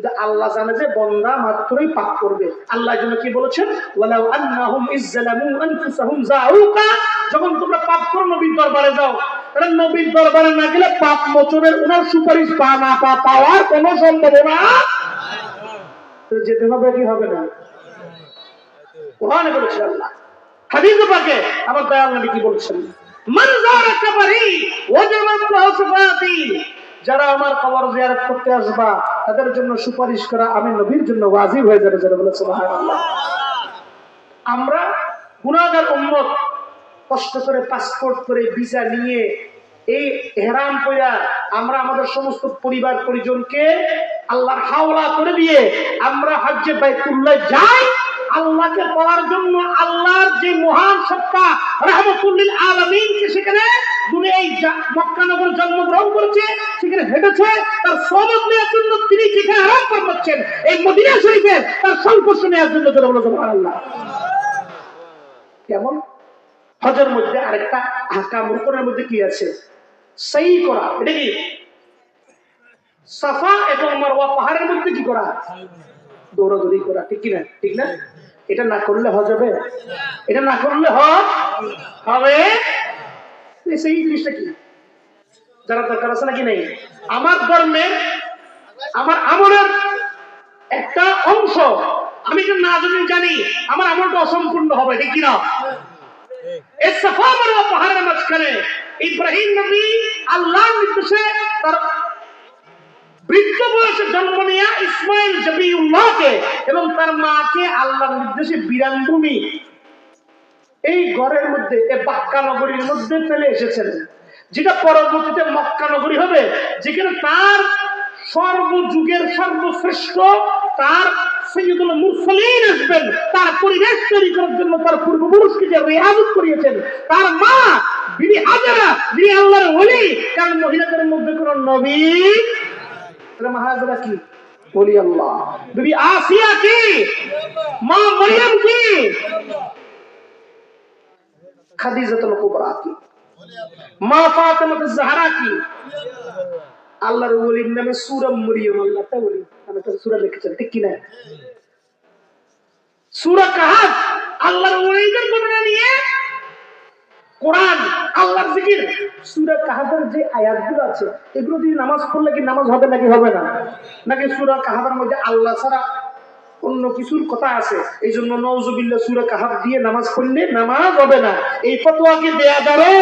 কিন্তু আল্লাহ জানে যে বান্দা মাত্রই পাপ করবে। আল্লাহ জন্য কি বলেছেন, ওয়ালাউ আন্নাহুম ইযলামু আনফুসাহুম যাউকা, যখন তোমরা পাপ করো নবীর দরবারে যাও, কারণ নবীর দরবারে না গেলে পাপ মোচনের ওনার সুপারিশ পাওয়ার কোনো সম্ভাবনা যেতে হবে কি হবে না? কোরআনে বলেছে আল্লাহ, হাদিসে পাকে আমার দয়াল নবী কি বলেছেন, মান যারা কবরি ওয়াজাবাত লাহু শাফাআতি, যারা আমার কবর জিয়ারত করতে আসবা তাদের জন্য সুপারিশ করা আমি নবীর জন্য ওয়াজিব হয়ে যাবে। যারা বলে সুবহানাল্লাহ। আমরা গুনাহগার উম্মত কষ্ট করে পাসপোর্ট করে ভিসা নিয়ে এই ইহরাম কইরা আমরা আমাদের সমস্ত পরিবার পরিজনকে আল্লাহর হাওলা করে দিয়ে আমরা হজ্জে বাইতুল্লাহ যাই আল্লাহকে পাওয়ার জন্য। আল্লাহর যে মহান সত্তা রাহমাতুল লিল আলামিন কে সেখানে দুনিয়ায় মক্কা নগর জন্মগ্রহণ করেছে, সেখানে হেঁটেছে, তার সওয়াব নেওয়ার জন্য তিনি যেখানে আরাম করছেন এই মদিনা শরীফে তার সংস্পর্শ নেওয়ার জন্য যারা বলে সুবহানাল্লাহ। কেমন হজের মধ্যে আরেকটা আহকাম রুকনের মধ্যে কি আছে, সই করা। এটা কি সাফা এবং মারওয়া পাহাড়ের মধ্যে কি করা, দৌড়াদৌড়ি করা, ঠিক কিনা? ঠিক না? এটা না করলে হজ হবে? এটা না করলে হজ হবে? সেই জিনিসটা কি জানা দরকার আছে নাকি নেই? আমার ধর্মের আমার আমলের একটা অংশ আমি যদি না জানি আমার আমলটা অসম্পূর্ণ হবে, ঠিক কিনা? এই সাফা মারওয়া পাহাড়ের মাঝখানে ইব্রাহিম নবী আল্লাহর নির্দেশে তার বৃদ্ধ বয়সে জন্ম নিয়ে ইসমাইল জবিউল্লাহকে এবং তার মাকে আল্লাহর নির্দেশে বিরানভূমি এই ঘরের মধ্যে এই বাক্কা নগরীর মধ্যে ফেলে এসেছেন, যেটা পরবর্তীতে মক্কা নগরী হবে, যেখানে তার সর্বযুগের সর্বশ্রেষ্ঠ তার সাইয়্যিদুল মুরসালিন আসবেন, তার পরিবেশ তৈরি করার জন্য তার পূর্বপুরুষকে যে রিয়াজত করিয়েছেন তার মা বিবি হাজেরা, যিনি আল্লাহর ওলি। কারণ মহিলাদের মধ্যে কোন নবী হাজেরা কি ওলি আল্লাহ, বিবি আসিয়া কি, মা মরিয়ম কি, খাদিজাতুল কুবরা কি, মা ফাতেমাতুজ জাহরা কি, আল্লাহর ওলির নামে সূরা মরিয়ম আল্লাহ তা বলি আমি তো সূরা লিখেছেন, ঠিক কি না? সূরা কাহাফ আল্লাহর ওলিদের বর্ণনা নিয়ে কোরআন আল্লাহর জিকির। সূরা কাহাফের যে আয়াতগুলো আছে এগুলো দিয়ে নামাজ পড়লে কি নামাজ হবে নাকি হবে না? নাকি সূরা কাহাফের মধ্যে আল্লাহ ছাড়া অন্য কিছুর কথা আছে, এই জন্য নাউজুবিল্লাহ সূরা কাহাফ দিয়ে নামাজ পড়লে নামাজ হবে না, এই ফতোয়া কি দেয়া যাবে?